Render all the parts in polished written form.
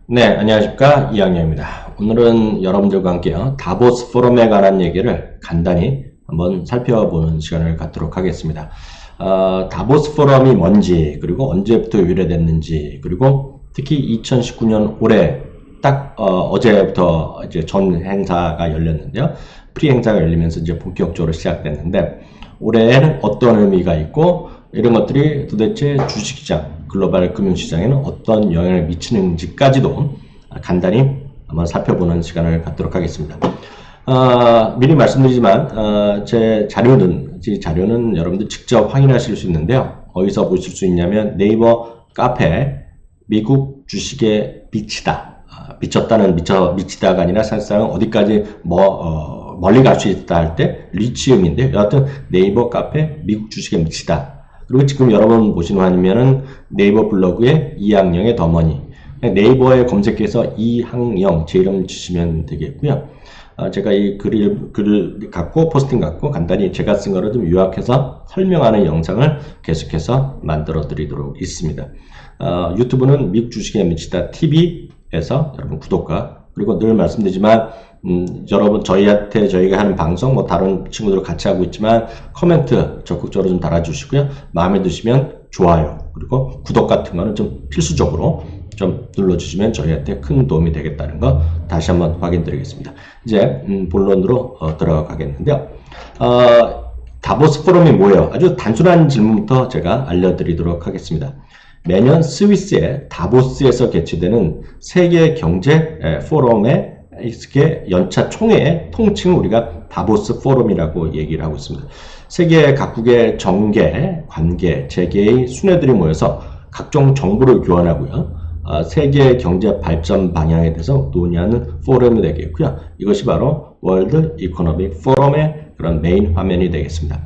네, 안녕하십니까. 이학년입니다. 오늘은 여러분들과 함께요, 다보스 포럼에 관한 얘기를 간단히 한번 살펴보는 시간을 갖도록 하겠습니다. 다보스 포럼이 뭔지, 그리고 언제부터 유래됐는지, 그리고 특히 2019년 올해 어제부터 이제 전 행사가 열렸는데요. 프리 행사가 열리면서 이제 본격적으로 시작됐는데, 올해에는 어떤 의미가 있고, 이런 것들이 도대체 주식시장, 글로벌 금융시장에는 어떤 영향을 미치는지까지도 간단히 한번 살펴보는 시간을 갖도록 하겠습니다. 미리 말씀드리지만 제 자료는 여러분들 직접 확인하실 수 있는데요. 어디서 보실 수 있냐면 네이버 카페 미국 주식에 미치다가 아니라 사실상 어디까지 멀리 갈 수 있다 할 때 리치음인데, 여하튼 네이버 카페 미국 주식에 미치다. 그리고 지금 여러분 보시는 화면은 네이버 블로그의 이항영의 더머니. 네이버에 검색해서 이항영 제 이름 주시면 되겠고요. 제가 이 글을 갖고 포스팅 갖고 간단히 제가 쓴 거를 좀 요약해서 설명하는 영상을 계속해서 만들어 드리도록 있습니다. 유튜브는 미국 주식에 미치다 TV에서 여러분 구독과, 그리고 늘 말씀드리지만 여러분 저희가 하는 방송 다른 친구들 같이 하고 있지만 코멘트 적극적으로 좀 달아주시고요. 마음에 드시면 좋아요, 그리고 구독 같은 거는 좀 필수적으로 좀 눌러주시면 저희한테 큰 도움이 되겠다는 거 다시 한번 확인드리겠습니다. 이제 본론으로 들어가겠는데요. 다보스 포럼이 뭐예요? 아주 단순한 질문부터 제가 알려드리도록 하겠습니다. 매년 스위스의 다보스에서 개최되는 세계 경제 포럼의 연차 총회의 통칭을 우리가 다보스 포럼이라고 얘기를 하고 있습니다. 세계 각국의 정계, 관계, 재계의 순회들이 모여서 각종 정보를 교환하고요. 세계 경제 발전 방향에 대해서 논의하는 포럼이 되겠고요. 이것이 바로 월드 이코노믹 포럼의 그런 메인 화면이 되겠습니다.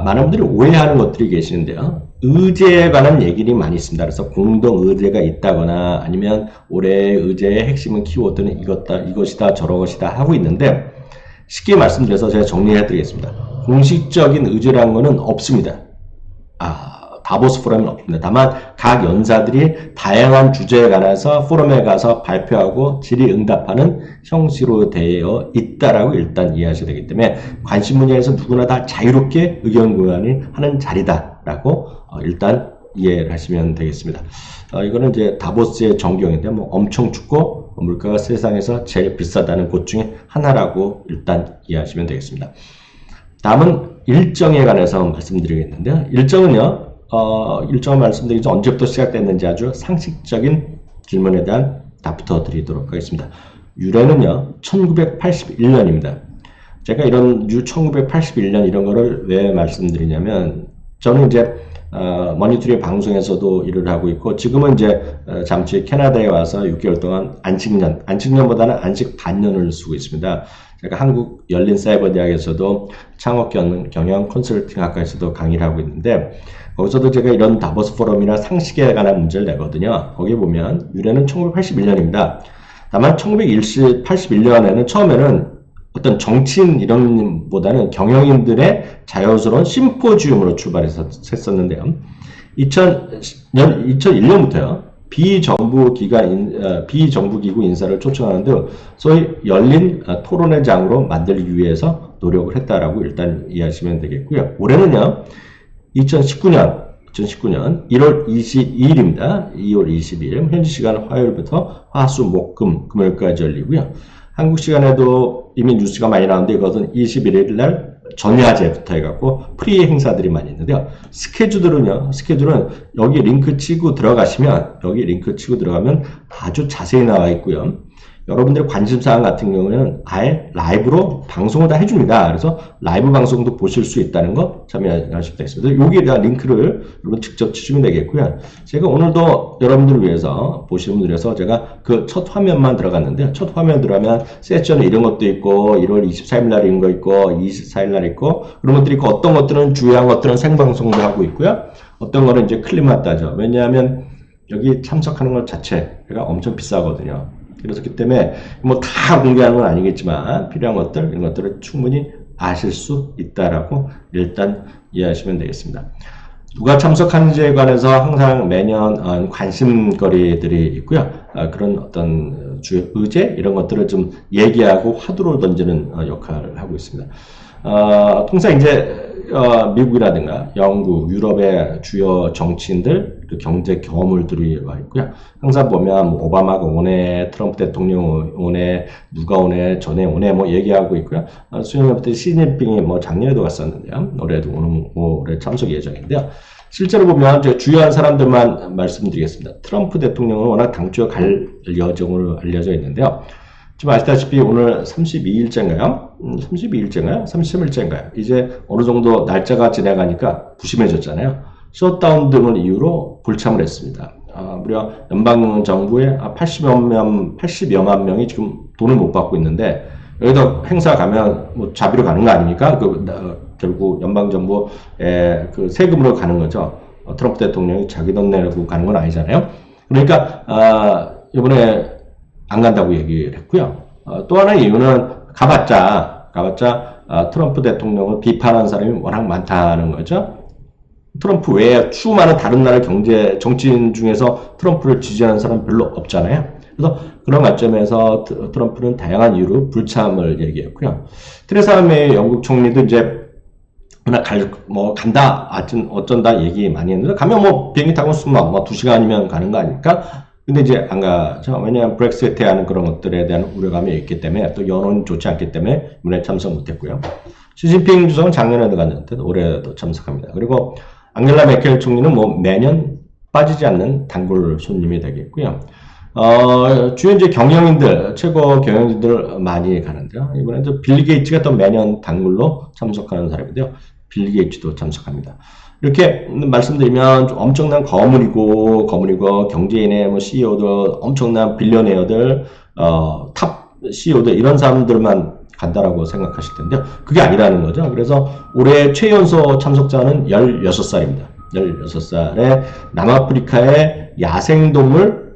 많은 분들이 오해하는 것들이 계시는데요. 의제에 관한 얘기들이 많이 있습니다. 그래서 공동 의제가 있다거나 아니면 올해의 의제의 핵심은 키워드는 이것이다 저것이다 하고 있는데, 쉽게 말씀드려서 제가 정리해 드리겠습니다. 공식적인 의제라는 것은 없습니다. 다보스 포럼은 없습니다. 다만 각 연사들이 다양한 주제에 관해서 포럼에 가서 발표하고 질의응답하는 형식으로 되어 있다라고 일단 이해하셔야 되기 때문에 관심 분야에서 누구나 다 자유롭게 의견 교환을 하는 자리다라고 일단 이해를 하시면 되겠습니다. 이거는 이제 다보스의 전경인데 엄청 춥고 물가가 세상에서 제일 비싸다는 곳 중에 하나라고 일단 이해하시면 되겠습니다. 다음은 일정에 관해서 말씀드리겠는데요. 일정을 말씀드리죠. 언제부터 시작됐는지 아주 상식적인 질문에 대한 답부터 드리도록 하겠습니다. 유래는요, 1981년입니다. 제가 이런 1981년 이런 거를 왜 말씀드리냐면, 저는 이제 머니투리 방송에서도 일을 하고 있고, 지금은 이제 잠시 캐나다에 와서 6개월 동안 안식년보다는 안식 반년을 쓰고 있습니다. 제가 한국 열린사이버대학에서도 창업 경영 컨설팅 학과에서도 강의를 하고 있는데, 거기서도 제가 이런 다보스 포럼이나 상식에 관한 문제를 내거든요. 거기 보면 유래는 1981년입니다. 다만 1981년에는 처음에는 어떤 정치인 이런보다는 경영인들의 자연스러운 심포지움으로 출발했었는데요. 2001년부터요. 비정부기구 인사를 초청하는 등 소위 열린 토론회 장으로 만들기 위해서 노력을 했다라고 일단 이해하시면 되겠고요. 올해는요, 2019년 1월 22일입니다. 2월 22일 현지 시간 화요일부터 화수 목금 금요일까지 열리고요. 한국 시간에도 이미 뉴스가 많이 나오는데, 이것은 21일 날 전야제부터 해갖고 프리 행사들이 많이 있는데요. 스케줄은 여기 링크 치고 들어가면 아주 자세히 나와 있고요. 여러분들의 관심사항 같은 경우에는 아예 라이브로 방송을 다 해줍니다. 그래서 라이브 방송도 보실 수 있다는 거 참여하실 수 있습니다. 여기에다 링크를 여러분 직접 치시면 되겠고요. 제가 오늘도 여러분들을 위해서, 보시는 분들 위해서 제가 그 첫 화면만 들어갔는데, 첫 화면 들어가면 세션 이런 것도 있고, 1월 24일 날 이런 거 있고, 24일 날 있고, 그런 것들이 있고, 어떤 것들은 주요한 것들은 생방송도 하고 있고요. 어떤 거는 이제 클립만 따죠. 왜냐하면 여기 참석하는 것 자체가 엄청 비싸거든요. 그렇기 때문에 다 공개하는 건 아니겠지만 필요한 것들, 이런 것들을 충분히 아실 수 있다라고 일단 이해하시면 되겠습니다. 누가 참석하는지에 관해서 항상 매년 관심거리들이 있고요. 그런 어떤 주요 의제 이런 것들을 좀 얘기하고 화두로 던지는 역할을 하고 있습니다. 통상 이제 미국이라든가 영국, 유럽의 주요 정치인들, 경제 경험들이 와 있고요. 항상 보면 뭐 오바마가 오네, 트럼프 대통령 오네, 누가 오네, 전에 오네 뭐 얘기하고 있고요. 수요일부터 시진핑이 뭐 작년에도 갔었는데요. 올해도 올해 참석 예정인데요. 실제로 보면 주요한 사람들만 말씀드리겠습니다. 트럼프 대통령은 워낙 당초에 갈 예정으로 알려져 있는데요. 지금 아시다시피 오늘 32일째인가요? 32일째인가요? 33일째인가요? 이제 어느 정도 날짜가 지나가니까 부심해졌잖아요. 셧다운 등을 이유로 불참을 했습니다. 무려 연방정부의 80여만 명이 지금 돈을 못 받고 있는데 여기다 행사 가면 뭐 자비로 가는 거 아닙니까? 결국 연방정부의 그 세금으로 가는 거죠. 트럼프 대통령이 자기 돈 내고 가는 건 아니잖아요. 그러니까 이번에 안 간다고 얘기를 했고요. 또 하나의 이유는 가봤자 트럼프 대통령을 비판하는 사람이 워낙 많다는 거죠. 트럼프 외에 수많은 다른 나라 정치인 중에서 트럼프를 지지하는 사람 별로 없잖아요. 그래서 그런 관점에서 트럼프는 다양한 이유로 불참을 얘기했고요. 테레사 메이 영국 총리도 이제 간다, 어쩐다 얘기 많이 했는데, 가면 뭐 비행기 타고 있으면 뭐 2시간이면 가는 거 아닙니까? 근데 이제 안 가죠. 왜냐하면 브렉시트에 하는 그런 것들에 대한 우려감이 있기 때문에, 또 여론이 좋지 않기 때문에 이번에 참석 못했고요. 시진핑 주석은 작년에도 갔는데 올해도 참석합니다. 그리고 앙겔라 메켈 총리는 뭐 매년 빠지지 않는 단골 손님이 되겠고요. 주요 이제 경영인들, 최고 경영인들 많이 가는데요. 이번에도 빌 게이츠가 또 매년 단골로 참석하는 사람인데요. 빌 게이츠도 참석합니다. 이렇게 말씀드리면 좀 엄청난 거물이고 경제인의 뭐 CEO들, 엄청난 빌리어네어들, 탑 CEO들 이런 사람들만 간다라고 생각하실 텐데요. 그게 아니라는 거죠. 그래서 올해 최연소 참석자는 16살입니다. 16살의 남아프리카의 야생동물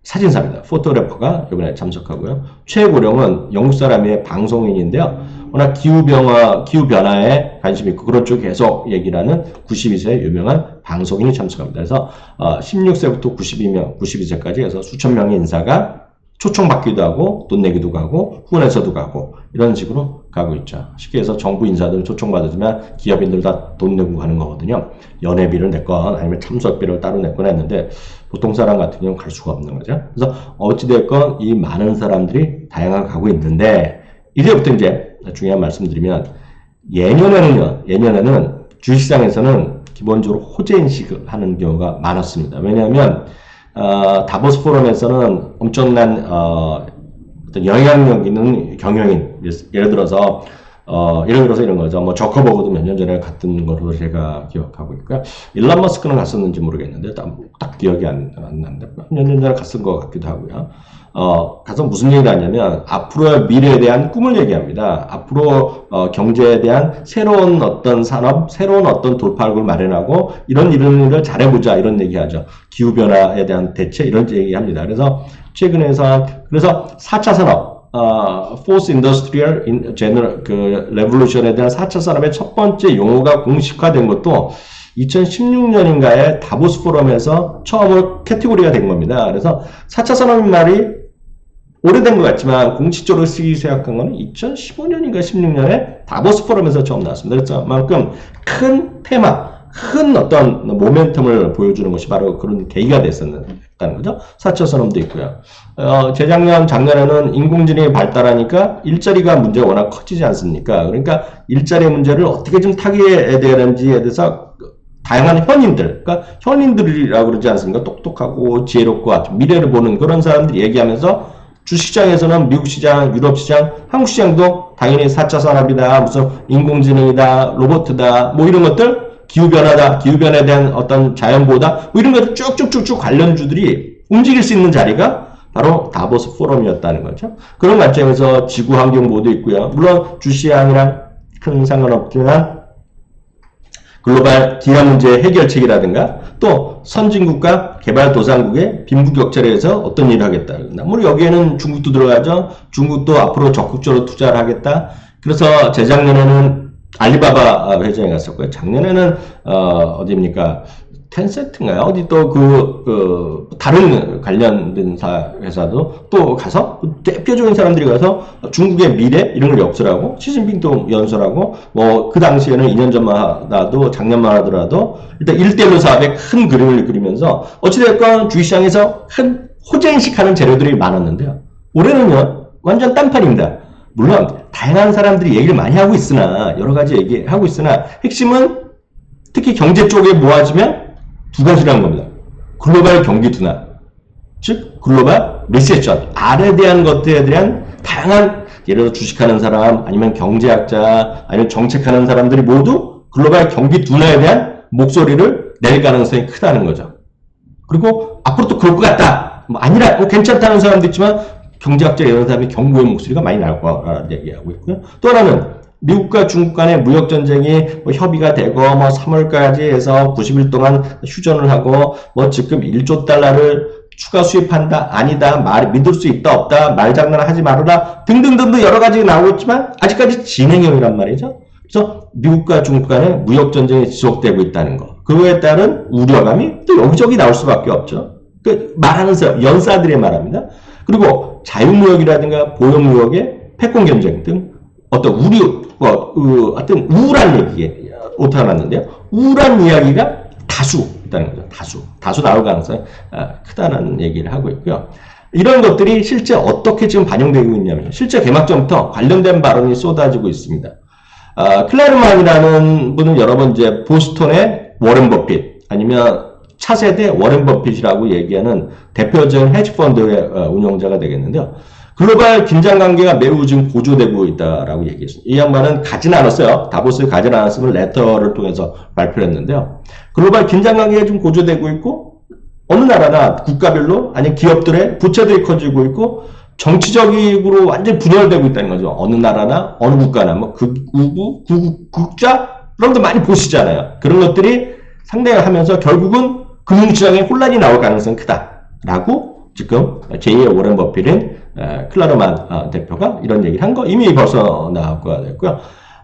사진사입니다. 포토그래퍼가 이번에 참석하고요. 최고령은 영국 사람의 방송인인데요. 워낙 기후변화에 관심이 있고 그런 쪽 계속 얘기를 하는 92세 유명한 방송인이 참석합니다. 그래서 16세부터 92세까지 해서 수천 명의 인사가 초청받기도 하고 돈 내기도 가고 후원해서도 가고 이런 식으로 가고 있죠. 쉽게 해서 정부 인사들 초청받으면 기업인들 다 돈 내고 가는 거거든요. 연회비를 냈건 아니면 참석비를 따로 냈건 했는데 보통 사람 같은 경우는 갈 수가 없는 거죠. 그래서 어찌됐건 이 많은 사람들이 다양하게 가고 있는데 이제부터 이제 중요한 말씀드리면 예년에는 주식시장에서는 기본적으로 호재인식을 하는 경우가 많았습니다. 왜냐하면 다보스 포럼에서는 엄청난 어떤 영향력 있는 경영인, 예를 들어서 이런 거죠. 뭐 저커버그도 몇 년 전에 갔던 걸로 제가 기억하고 있고요. 일론 머스크는 갔었는지 모르겠는데 딱 기억이 안 나는데 몇 년 전에 갔을 것 같기도 하고요. 가서 무슨 얘기를 하냐면 앞으로의 미래에 대한 꿈을 얘기합니다. 앞으로 경제에 대한 새로운 어떤 산업, 새로운 어떤 돌파구를 마련하고 이런 일을 잘해보자 이런 얘기하죠. 기후변화에 대한 대체 이런 얘기합니다. 그래서 최근에서 그래서 4차 산업 Fourth Industrial Revolution에 대한 4차 산업의 첫 번째 용어가 공식화된 것도 2016년인가에 다보스 포럼에서 처음으로 캐테고리가 된 겁니다. 그래서 4차 산업인 말이 오래된 것 같지만 공식적으로 쓰기 시작한 거는 2015년인가 16년에 다보스 포럼에서 처음 나왔습니다. 그래서 그만큼 큰 테마, 큰 어떤 모멘텀을 보여주는 것이 바로 그런 계기가 됐다는 거죠. 4차 산업도 있고요. 작년에는 인공지능이 발달하니까 일자리가 문제가 워낙 커지지 않습니까? 그러니까 일자리 문제를 어떻게 좀 타개해야 되는지에 대해서 다양한 그러니까 현인들이라고 그러지 않습니까? 똑똑하고 지혜롭고 미래를 보는 그런 사람들이 얘기하면서 주식시장에서는 미국 시장, 유럽 시장, 한국 시장도 당연히 4차 산업이다, 무슨 인공지능이다, 로봇이다, 뭐 이런 것들, 기후변화다, 기후변화에 대한 어떤 자연보호다, 뭐 이런 것들 쭉쭉쭉쭉 관련주들이 움직일 수 있는 자리가 바로 다보스 포럼이었다는 거죠. 그런 관점에서 지구환경보호도 있고요. 물론 주시장이랑 큰 상관없지만 글로벌 기후 문제 해결책이라든가 또 선진국과 개발도상국의 빈부격차에 대해서 어떤 일을 하겠다. 물론 여기에는 중국도 들어가죠. 중국도 앞으로 적극적으로 투자를 하겠다. 그래서 재작년에는 알리바바 회장이 갔었고요. 작년에는 어디입니까? 텐센트인가요? 어디 또 다른 관련된 회사도 또 가서 대표적인 사람들이 가서 중국의 미래 이런 걸 엽서라고 시진핑도 연설하고 뭐 그 당시에는 2년 전만 하더라도 작년만 하더라도 일단 1대1 사업의 큰 그림을 그리면서 어찌됐건 주식시장에서 큰 호재인식하는 재료들이 많았는데요. 올해는요 완전 딴판입니다. 물론 다양한 사람들이 얘기를 많이 하고 있으나 여러 가지 얘기하고 있으나 핵심은 특히 경제 쪽에 모아지면 두 가지라는 겁니다. 글로벌 경기 둔화, 즉 글로벌 리세션, R에 대한 것들에 대한 다양한 예를 들어 주식하는 사람, 아니면 경제학자, 아니면 정책하는 사람들이 모두 글로벌 경기 둔화에 대한 목소리를 낼 가능성이 크다는 거죠. 그리고 앞으로 또 그럴 것 같다. 뭐 아니라 괜찮다는 사람도 있지만 경제학자 이런 사람이 경고의 목소리가 많이 나올 거라는 얘기하고 있고요. 또 하나는 미국과 중국 간의 무역 전쟁이 뭐 협의가 되고 뭐 3월까지 해서 90일 동안 휴전을 하고 뭐 지금 1조 달러를 추가 수입한다 아니다 믿을 수 있다 없다 말장난하지 말아라 등등등등 여러 가지 나오고 있지만 아직까지 진행형이란 말이죠. 그래서 미국과 중국 간의 무역 전쟁이 지속되고 있다는 거. 그거에 따른 우려감이 또 여기저기 나올 수밖에 없죠. 그 말하는 사람 연사들의 말합니다. 그리고 자유무역이라든가 보호무역의 패권 경쟁 등 어떤 어떤 우울한 얘기에 오타났는데요. 우울한 이야기가 다수 있다는 거죠. 다수 나올 가능성이 크다는 얘기를 하고 있고요. 이런 것들이 실제 어떻게 지금 반영되고 있냐면 실제 개막 전부터 관련된 발언이 쏟아지고 있습니다. 클레르만이라는 분은 여러 번 이제 보스턴의 워렌 버핏 아니면 차세대 워렌 버핏이라고 얘기하는 대표적인 헤지펀드의 운영자가 되겠는데요. 글로벌 긴장관계가 매우 지금 고조되고 있다라고 얘기했습니다. 이 양반은 가진 않았어요. 다보스에 가진 않았으면 레터를 통해서 발표를 했는데요. 글로벌 긴장관계가 좀 고조되고 있고 어느 나라나 국가별로 아니 기업들의 부채들이 커지고 있고 정치적으로 완전히 분열되고 있다는 거죠. 어느 나라나 어느 국가나 뭐 극우부, 국자 그런 거 많이 보시잖아요. 그런 것들이 상대하면서 결국은 금융시장에 혼란이 나올 가능성이 크다라고 지금 제2의 워렌 버핏인 클라르만 대표가 이런 얘기를 한 거 이미 벌써 나왔고가 됐고요.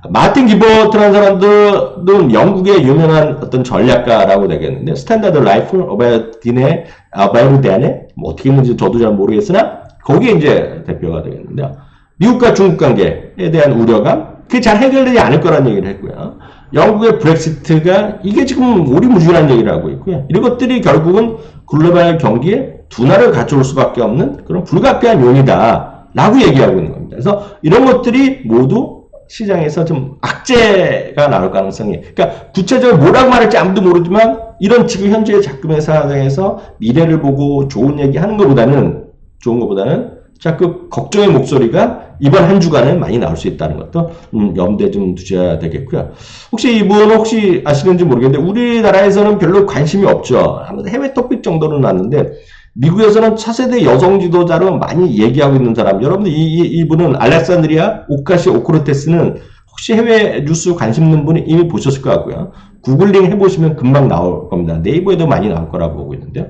마틴 기버트라는 사람들은 영국의 유명한 어떤 전략가라고 되겠는데 스탠다드 라이프 오베딘의 아바이르덴의 뭐 어떻게 했는지 저도 잘 모르겠으나 거기에 이제 대표가 되겠는데요. 미국과 중국 관계에 대한 우려감 그게 잘 해결되지 않을 거라는 얘기를 했고요. 영국의 브렉시트가 이게 지금 오리무중이라는 얘기를 하고 있고요. 이런 것들이 결국은 글로벌 경기에 둔화를 가져올 수밖에 없는 그런 불가피한 요인이다 라고 얘기하고 있는 겁니다. 그래서 이런 것들이 모두 시장에서 좀 악재가 나올 가능성이 그러니까 구체적으로 뭐라고 말할지 아무도 모르지만 이런 지금 현재의 작금의 상황에서 미래를 보고 좋은 얘기 하는 것보다는 좋은 것보다는 자꾸 걱정의 목소리가 이번 한 주간에 많이 나올 수 있다는 것도 염두에 좀 두셔야 되겠고요. 혹시 이분은 혹시 아시는지 모르겠는데 우리나라에서는 별로 관심이 없죠. 해외 토픽 정도는 났는데 미국에서는 차세대 여성 지도자로 많이 얘기하고 있는 사람. 여러분들 이분은 알렉산드리아 오카시오크라테스는 혹시 해외 뉴스 관심 있는 분이 이미 보셨을 것 같고요. 구글링 해보시면 금방 나올 겁니다. 네이버에도 많이 나올 거라고 보고 있는데요.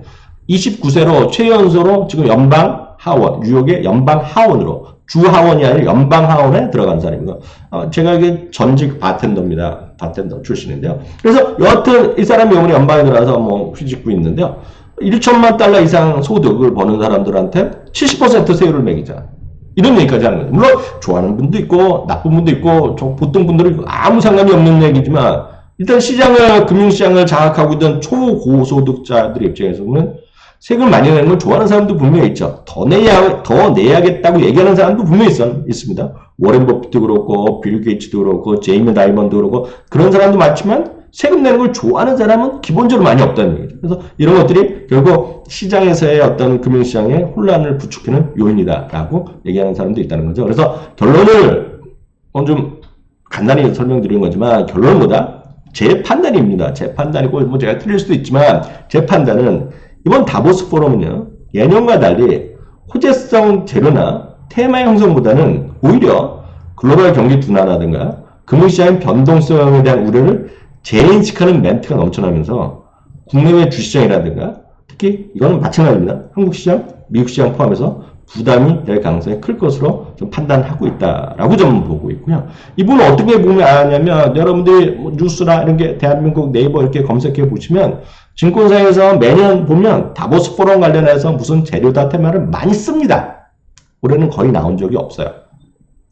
29세로 최연소로 지금 연방 하원, 뉴욕의 연방 하원으로 주 하원이 아니라 연방 하원에 들어간 사람이고 제가 이게 전직 바텐더입니다. 바텐더 출신인데요. 그래서 여하튼 이 사람이 이번에 연방에 들어가서 뭐 휘짓고 있는데요. 1천만 달러 이상 소득을 버는 사람들한테 70% 세율을 매기자. 이런 얘기까지 하는 거죠. 물론 좋아하는 분도 있고 나쁜 분도 있고 보통 분들은 아무 상관이 없는 얘기지만 일단 시장을 금융시장을 장악하고 있던 초고소득자들의 입장에서 보면 세금을 많이 내는 걸 좋아하는 사람도 분명히 있죠. 더 내야겠다고 얘기하는 사람도 분명히 있습니다. 워렌 버핏도 그렇고, 빌 게이츠도 그렇고, 제이미 다이먼도 그렇고, 그런 사람도 많지만, 세금 내는 걸 좋아하는 사람은 기본적으로 많이 없다는 얘기죠. 그래서 이런 것들이 결국 시장에서의 어떤 금융시장의 혼란을 부추기는 요인이다라고 얘기하는 사람도 있다는 거죠. 그래서 결론을 좀 간단히 설명드린 거지만, 결론보다 제 판단입니다. 제 판단이고, 뭐 제가 틀릴 수도 있지만, 제 판단은 이번 다보스 포럼은요, 예년과 달리 호재성 재료나 테마 형성보다는 오히려 글로벌 경기 둔화라든가 금융시장의 변동성에 대한 우려를 재인식하는 멘트가 넘쳐나면서 국내외 주시장이라든가 특히 이거는 마찬가지입니다. 한국 시장, 미국 시장 포함해서 부담이 될 가능성이 클 것으로 좀 판단하고 있다라고 좀 보고 있고요. 이분은 어떻게 보면 아냐면 여러분들이 뭐 뉴스나 이런 게 대한민국 네이버 이렇게 검색해 보시면 증권사에서 매년 보면 다보스 포럼 관련해서 무슨 재료다 테마를 많이 씁니다. 올해는 거의 나온 적이 없어요.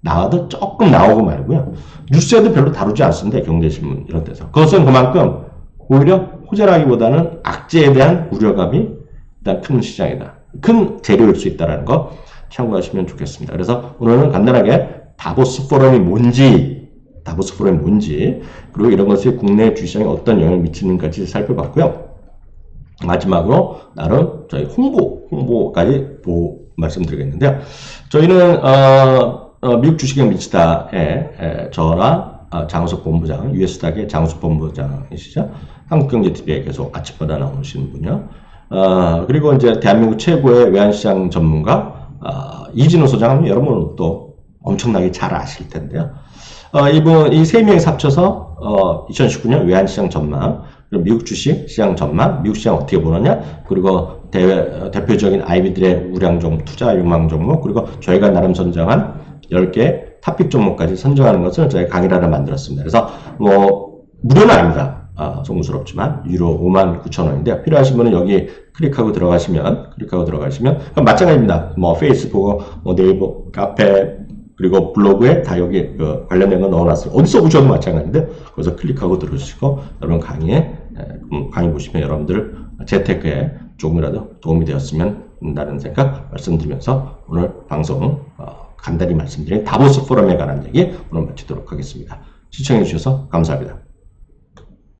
나와도 조금 나오고 말고요. 뉴스에도 별로 다루지 않습니다. 경제신문 이런 데서. 그것은 그만큼 오히려 호재라기보다는 악재에 대한 우려감이 일단 큰 시장이다. 큰 재료일 수 있다는 거 참고하시면 좋겠습니다. 그래서 오늘은 간단하게 다보스 포럼이 뭔지, 그리고 이런 것이 국내 주시장에 어떤 영향을 미치는지까지 살펴봤고요. 마지막으로 나름 저희 홍보까지 말씀드리겠는데요. 저희는 미국 주식에 미치다에 저나 장우석 본부장, US닥의 장우석 본부장이시죠. 한국경제TV에 계속 아침마다 나오시는 분이요. 그리고 이제 대한민국 최고의 외환시장 전문가 이진우 소장은 여러분 또 엄청나게 잘 아실 텐데요. 이 세 명이 합쳐서 2019년 외환시장 전망, 그리고 미국 주식 시장 전망, 미국 시장 어떻게 보느냐, 그리고 대표적인 아이비들의 우량 종목, 투자 유망 종목, 그리고 저희가 나름 선정한 10개 탑픽 종목까지 선정하는 것을 저희 강의를 하나 만들었습니다. 그래서 뭐 무료는 아닙니다. 송구스럽지만 유로 59,000원인데요. 필요하신 분은 여기 클릭하고 들어가시면 마찬가지입니다. 뭐 페이스북, 뭐 네이버, 카페, 그리고 블로그에 다 여기 관련된 거 넣어놨어요. 어디서 보셔도 마찬가지인데 거기서 클릭하고 들으시고 여러분 강의 보시면 여러분들 재테크에 조금이라도 도움이 되었으면 한다는 생각 말씀드리면서 오늘 방송 간단히 말씀드린 다보스 포럼에 관한 얘기 오늘 마치도록 하겠습니다. 시청해 주셔서 감사합니다.